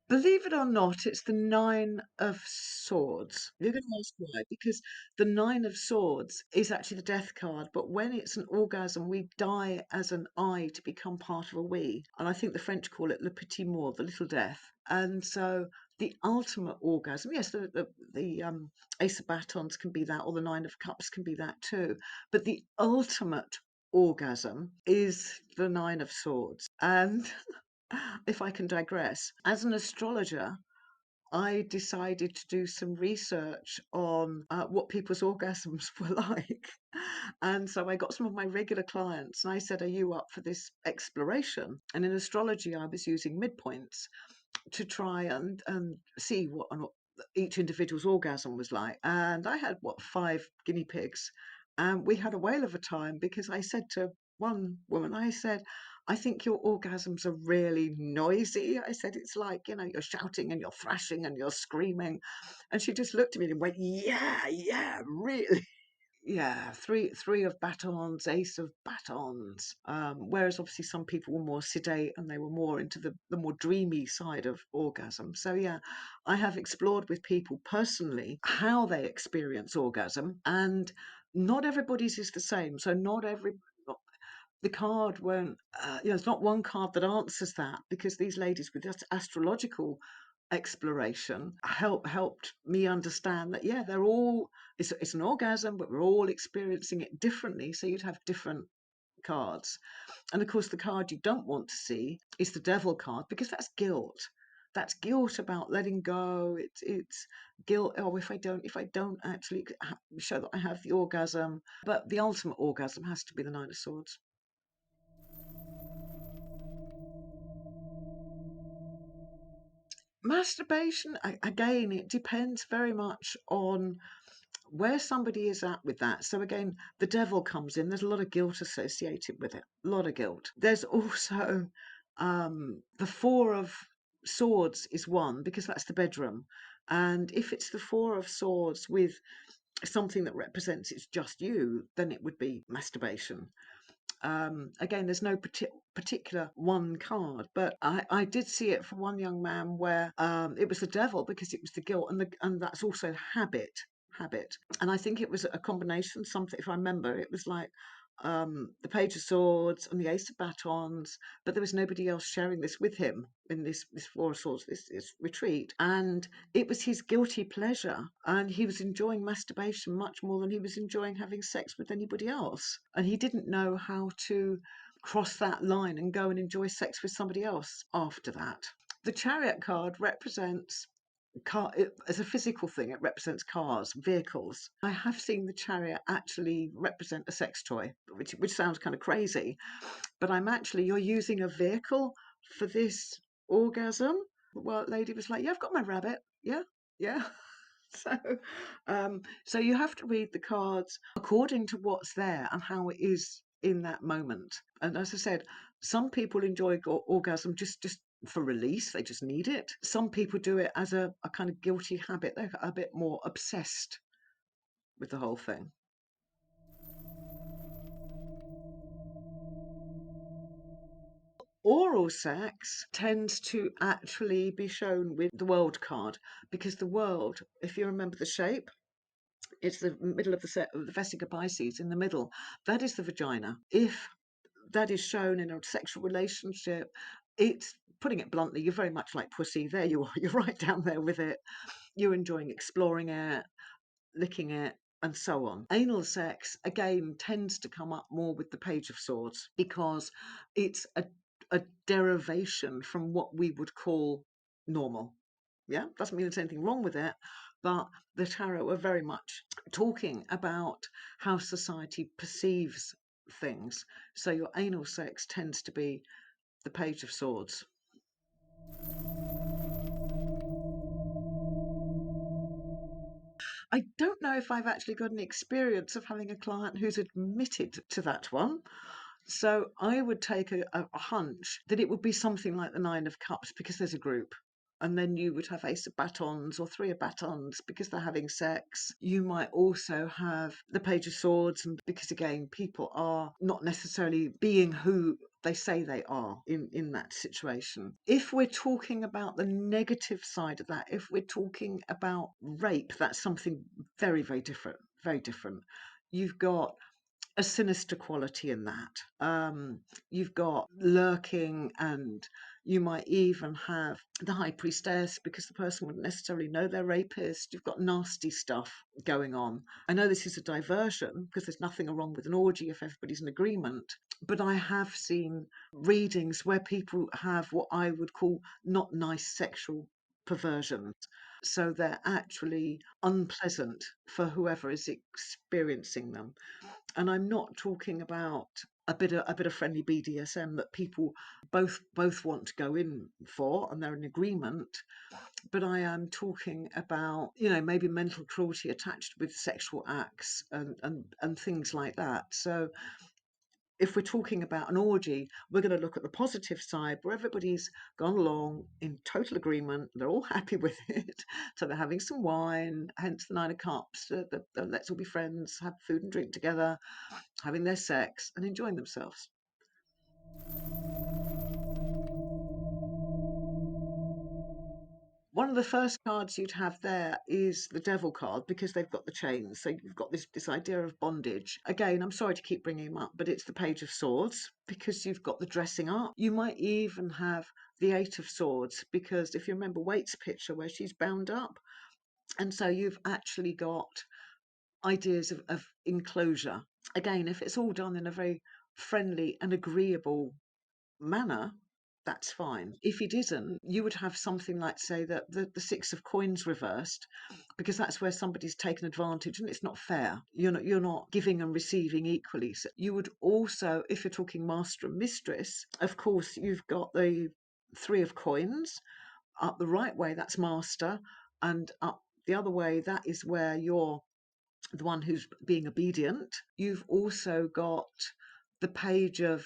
Believe it or not, it's the Nine of Swords. You're going to ask why? Because the Nine of Swords is actually the death card, but when it's an orgasm, we die as an I to become part of a we. And I think the French call it le petit mort, the little death. And so the ultimate orgasm, yes, the Ace of Batons can be that, or the Nine of Cups can be that too. But the ultimate orgasm is the Nine of Swords. And if I can digress, as an astrologer, I decided to do some research on what people's orgasms were like. And so I got some of my regular clients and I said, are you up for this exploration? And in astrology, I was using midpoints to try and see what each individual's orgasm was like. And I had, 5 guinea pigs. And we had a whale of a time because I said to one woman, I said, I think your orgasms are really noisy. I said, it's like, you're shouting and you're thrashing and you're screaming. And she just looked at me and went, yeah, really. Yeah, three of batons, ace of batons. Whereas obviously some people were more sedate and they were more into the more dreamy side of orgasm. So yeah, I have explored with people personally how they experience orgasm, and not everybody's is the same. So the card won't, it's not one card that answers that, because these ladies with just astrological exploration helped me understand that, yeah, they're all, it's an orgasm, but we're all experiencing it differently. So you'd have different cards. And of course, the card you don't want to see is the devil card, because that's guilt. That's guilt about letting go. It's guilt. Oh, if I don't actually show that I have the orgasm. But the ultimate orgasm has to be the Nine of Swords. Masturbation, again, it depends very much on where somebody is at with that. So again, the devil comes in. There's a lot of guilt associated with it. A lot of guilt. There's also the Four of Swords is one, because that's the bedroom. And if it's the Four of Swords with something that represents it's just you, then it would be masturbation. Again, there's no particular one card, but I did see it for one young man where it was the devil, because it was the guilt, and that's also habit. And I think it was a combination, something, if I remember, it was like the Page of Swords and the Ace of Batons, but there was nobody else sharing this with him in this Four of Swords, this retreat. And it was his guilty pleasure, and he was enjoying masturbation much more than he was enjoying having sex with anybody else. And he didn't know how to cross that line and go and enjoy sex with somebody else after that. The Chariot card represents as a physical thing. It represents cars, vehicles. I have seen the Chariot actually represent a sex toy, which sounds kind of crazy, but you're using a vehicle for this orgasm. Well, lady was like, yeah, I've got my rabbit. Yeah. So, so you have to read the cards according to what's there and how it is in that moment. And as I said, some people enjoy orgasm just for release. They just need it. Some people do it as a kind of guilty habit. They're a bit more obsessed with the whole thing. Oral sex tends to actually be shown with the world card, because the world, if you remember the shape, it's the middle of the set of the Vesica Pisces in the middle. That is the vagina. If that is shown in a sexual relationship, it's, putting it bluntly, you're very much like pussy. There you are. You're right down there with it. You're enjoying exploring it, licking it, and so on. Anal sex, again, tends to come up more with the Page of Swords, because it's a derivation from what we would call normal. Yeah, doesn't mean there's anything wrong with it, but the tarot are very much talking about how society perceives things. So your anal sex tends to be the Page of Swords. I don't know if I've actually got any experience of having a client who's admitted to that one. So I would take a hunch that it would be something like the Nine of Cups, because there's a group. And then you would have Ace of Batons or Three of Batons, because they're having sex. You might also have the Page of Swords, and because again, people are not necessarily being who they say they are in that situation. If we're talking about the negative side of that, if we're talking about rape, that's something very, very different, very different. You've got a sinister quality in that. You've got lurking, and you might even have the high priestess, because the person wouldn't necessarily know they're rapist. You've got nasty stuff going on. I know this is a diversion because there's nothing wrong with an orgy if everybody's in agreement, but I have seen readings where people have what I would call not nice sexual perversions. So they're actually unpleasant for whoever is experiencing them. And I'm not talking about a bit of friendly BDSM that people both want to go in for and they're in agreement, but I am talking about, maybe mental cruelty attached with sexual acts and things like that. So if we're talking about an orgy, we're going to look at the positive side where everybody's gone along in total agreement. They're all happy with it. So they're having some wine, hence the Nine of Cups. The let's all be friends, have food and drink together, having their sex and enjoying themselves. One of the first cards you'd have there is the Devil card, because they've got the chains. So you've got this idea of bondage. Again, I'm sorry to keep bringing him up, but it's the Page of Swords, because you've got the dressing up. You might even have the Eight of Swords, because if you remember Waite's picture where she's bound up, and so you've actually got ideas of enclosure. Again, if it's all done in a very friendly and agreeable manner, that's fine. If it isn't, you would have something like, say, that the Six of Coins reversed, because that's where somebody's taken advantage and it's not fair. You're not giving and receiving equally. So you would also, if you're talking master and mistress, of course, you've got the Three of Coins. Up the right way, that's master, and up the other way, that is where you're the one who's being obedient. You've also got the Page of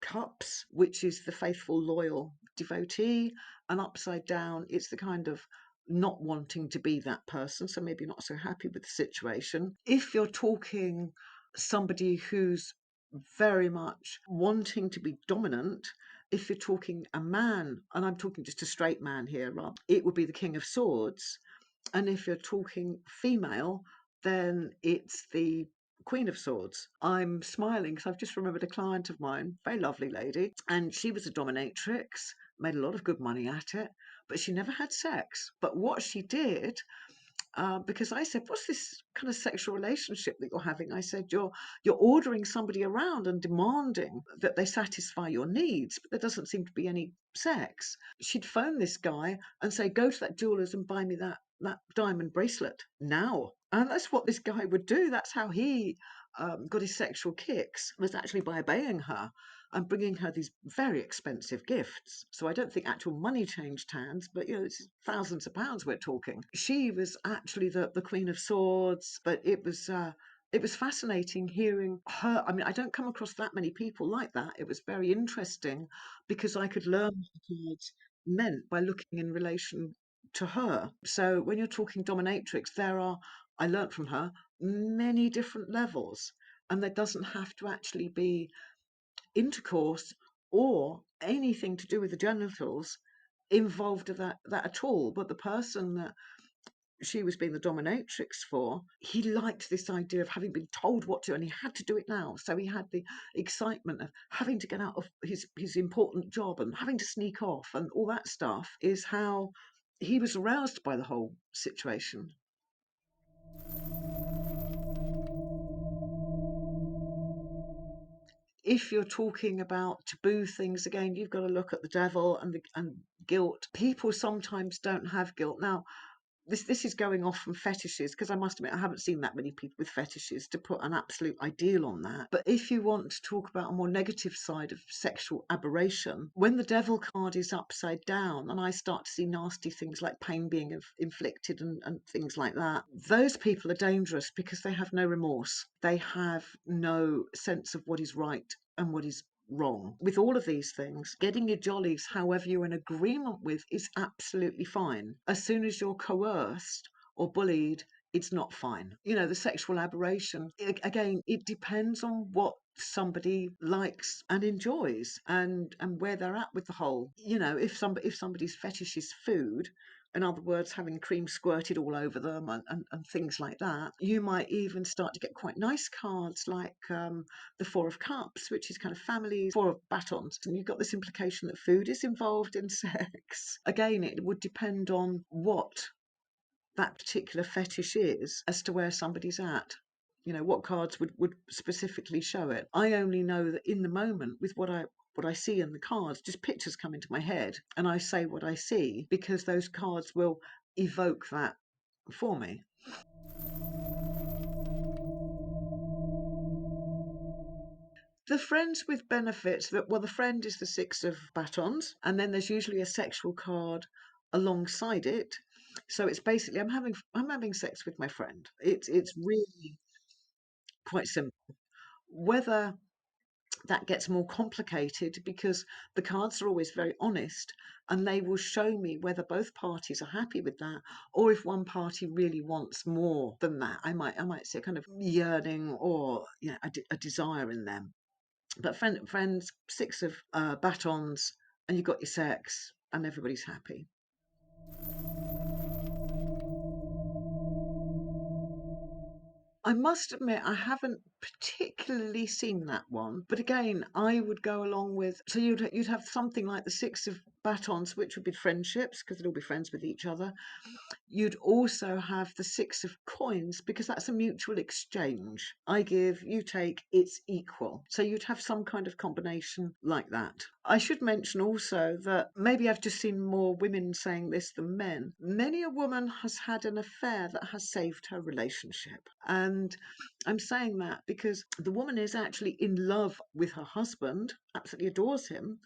Cups, which is the faithful, loyal devotee, and upside down, it's the kind of not wanting to be that person, so maybe not so happy with the situation. If you're talking somebody who's very much wanting to be dominant, if you're talking a man, and I'm talking just a straight man here, Rob, it would be the King of Swords. And if you're talking female, then it's the Queen of Swords. I'm smiling because I've just remembered a client of mine, very lovely lady, and she was a dominatrix, made a lot of good money at it, but she never had sex. But what she did, because I said, "What's this kind of sexual relationship that you're having?" I said, "You're ordering somebody around and demanding that they satisfy your needs, but there doesn't seem to be any sex." She'd phone this guy and say, "Go to that jeweler's and buy me that diamond bracelet now." And that's what this guy would do. That's how he got his sexual kicks, was actually by obeying her and bringing her these very expensive gifts. So I don't think actual money changed hands, but it's thousands of pounds we're talking. She was actually the Queen of Swords, but it was fascinating hearing her. I mean, I don't come across that many people like that. It was very interesting because I could learn what the cards meant by looking in relation to her. So when you're talking dominatrix, I learnt from her, many different levels, and there doesn't have to actually be intercourse or anything to do with the genitals involved of that at all. But the person that she was being the dominatrix for, he liked this idea of having been told what to, and he had to do it now. So he had the excitement of having to get out of his important job and having to sneak off, and all that stuff is how he was aroused by the whole situation. If you're talking about taboo things, again, you've got to look at the devil and guilt. People sometimes don't have guilt. Now, this is going off from fetishes, because I must admit I haven't seen that many people with fetishes to put an absolute ideal on that. But if you want to talk about a more negative side of sexual aberration, when the devil card is upside down and I start to see nasty things like pain being inflicted and things like that, those people are dangerous because they have no remorse. They have no sense of what is right and what is wrong. With all of these things, getting your jollies however you're in agreement with is absolutely fine. As soon as you're coerced or bullied it's not fine. The sexual aberration, again, it depends on what somebody likes and enjoys, and where they're at with the whole. If somebody's fetish is food, in other words, having cream squirted all over them, and things like that, you might even start to get quite nice cards like the Four of Cups, which is kind of family, Four of Batons, and you've got this implication that food is involved in sex. Again, it would depend on what that particular fetish is as to where somebody's at. What cards would specifically show it. I only know that in the moment, with what I see in the cards, just pictures come into my head and I say what I see, because those cards will evoke that for me. The friends with benefits, the friend is the Six of Batons, and then there's usually a sexual card alongside it. So it's basically I'm having sex with my friend. It's really quite simple. Whether that gets more complicated, because the cards are always very honest, and they will show me whether both parties are happy with that, or if one party really wants more than that. I might see a kind of yearning, or a desire in them. But friends, Six of Batons, and you've got your sex, and everybody's happy. I must admit, I haven't particularly seen that one, but again, I would go along with. So you'd have something like the Six of Batons, which would be friendships, because they'd all be friends with each other. You'd also have the Six of Coins, because that's a mutual exchange. I give, you take, it's equal. So you'd have some kind of combination like that. I should mention also that maybe I've just seen more women saying this than men. Many a woman has had an affair that has saved her relationship. And I'm saying that because the woman is actually in love with her husband, absolutely adores him,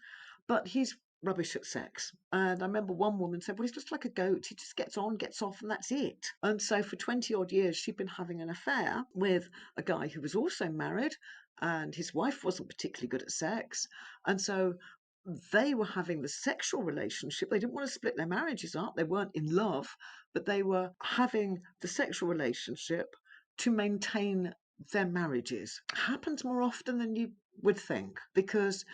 but he's rubbish at sex. And I remember one woman said, well, he's just like a goat. He just gets on, gets off, and that's it. And so for 20 odd years, she'd been having an affair with a guy who was also married, and his wife wasn't particularly good at sex. And so they were having the sexual relationship. They didn't want to split their marriages up. They weren't in love, but they were having the sexual relationship to maintain their marriages. Happens more often than you would think, because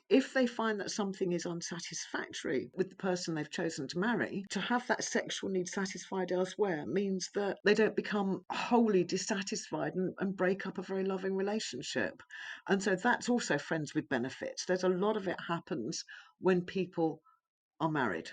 if they find that something is unsatisfactory with the person they've chosen to marry, to have that sexual need satisfied elsewhere means that they don't become wholly dissatisfied and break up a very loving relationship. And so that's also friends with benefits. There's a lot of it happens when people are married.